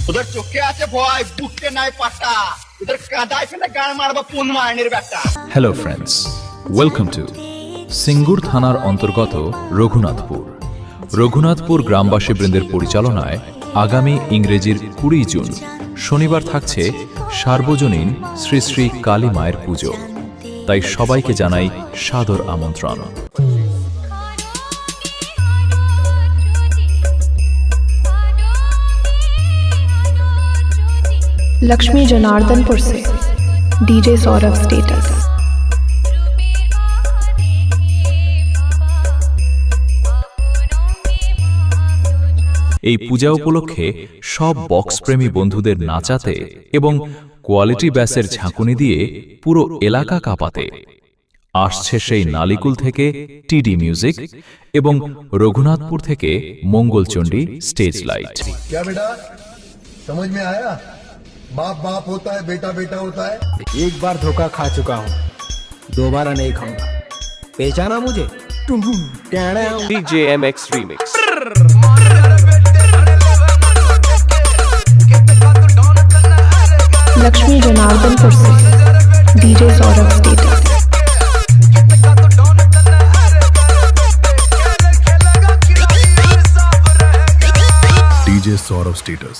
ওদের চোখে আছে ভয়, বুকতে নাই পাটা, ওদের কাদায় ফেলে গান মারবা পুন মায়নের বেটা। Hello friends, welcome to Singur থানার অন্তর্গত রঘুনাথপুর গ্রামবাসীবৃন্দের পরিচালনায় আগামী ইংরেজির 20 জুন শনিবার থাকছে সার্বজনীন শ্রী শ্রী কালী মায়ের পুজো। তাই সবাইকে জানাই সাদর আমন্ত্রণ। लक्ष्मी जनार्दनपुर से डीजे सौरभ स्टेटस। এই পূজা উপলক্ষে সব বক্স প্রেমী বন্ধুদের নাচাতে এবং কোয়ালিটি ব্যাসের ঝাঁকুনি দিয়ে পুরো এলাকা কাঁপাতে আসছে সেই নালিকুল থেকে টিডি মিউজিক এবং রঘুনাথপুর থেকে মঙ্গলচণ্ডী স্টেজ লাইট। क्या बेटा समझ में आया? बाप बाप होता है, बेटा बेटा होता है। एक बार धोखा खा चुका हूँ, दोबारा नहीं खाऊंगा। पहचाना मुझे? DJMX Remix। लक्ष्मी जनार्दनपुर से DJ Saurabh status. DJ Saurav Status।